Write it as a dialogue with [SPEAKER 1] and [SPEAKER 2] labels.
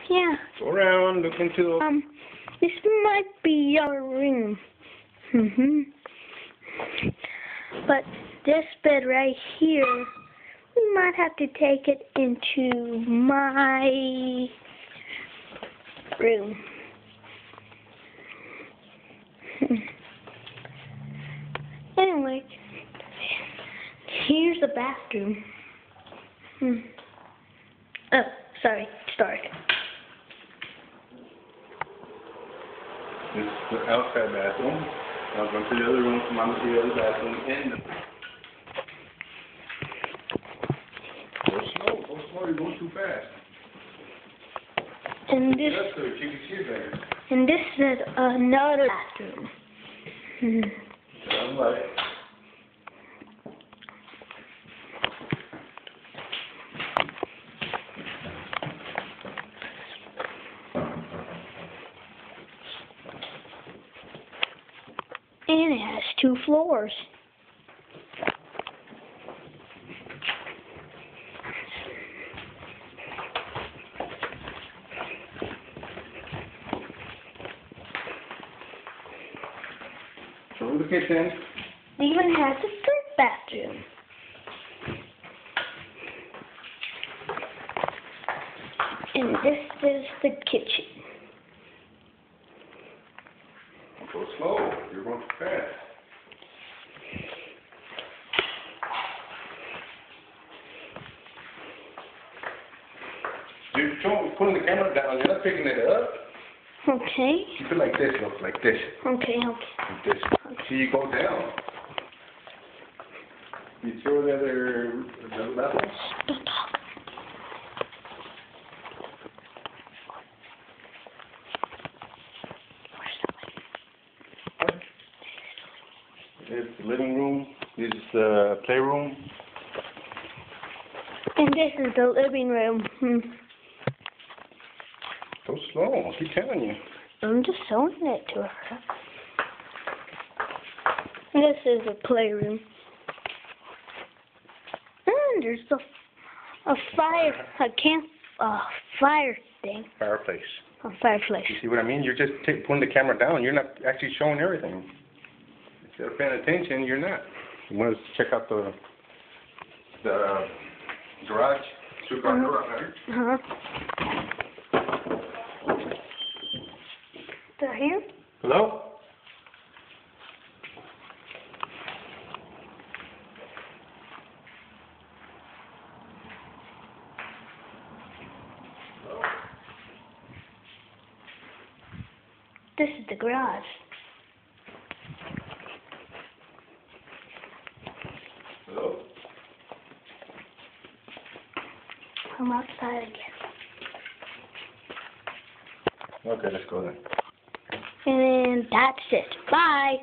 [SPEAKER 1] Yeah.
[SPEAKER 2] Go around, look into the...
[SPEAKER 1] This might be our room. But this bed right here, we might have to take it into my room. Anyway, here's the bathroom. Oh, sorry, start.
[SPEAKER 2] This is the outside bathroom. I'll go to the other room, come on to the other bathroom, and... Go slow, you're going too fast.
[SPEAKER 1] And this...
[SPEAKER 2] That's good, you can see it better.
[SPEAKER 1] And this is another bathroom.
[SPEAKER 2] Sounds like...
[SPEAKER 1] And it has 2 floors.
[SPEAKER 2] Show the kitchen.
[SPEAKER 1] It even has a third bathroom. And this is the kitchen.
[SPEAKER 2] Go slow, you're going too fast. You're putting the camera down, you're not picking it up.
[SPEAKER 1] Okay.
[SPEAKER 2] Keep it like this, look, like this.
[SPEAKER 1] Okay.
[SPEAKER 2] Like this. See, you go down. You show the other level?
[SPEAKER 1] Don't talk.
[SPEAKER 2] This is the living room. This is the playroom.
[SPEAKER 1] And this is the living room.
[SPEAKER 2] Go slow, I keep telling you.
[SPEAKER 1] I'm just showing it to her. This is a playroom. And there's a fire thing.
[SPEAKER 2] Fireplace.
[SPEAKER 1] A fireplace.
[SPEAKER 2] You see what I mean? You're just putting the camera down. You're not actually showing everything. If you're paying attention, you're not. You want to check out the garage? Two-car garage, right?
[SPEAKER 1] They're here?
[SPEAKER 2] Hello?
[SPEAKER 1] This is the garage.
[SPEAKER 2] Hello?
[SPEAKER 1] I'm outside again.
[SPEAKER 2] Okay, let's go then.
[SPEAKER 1] And that's it. Bye.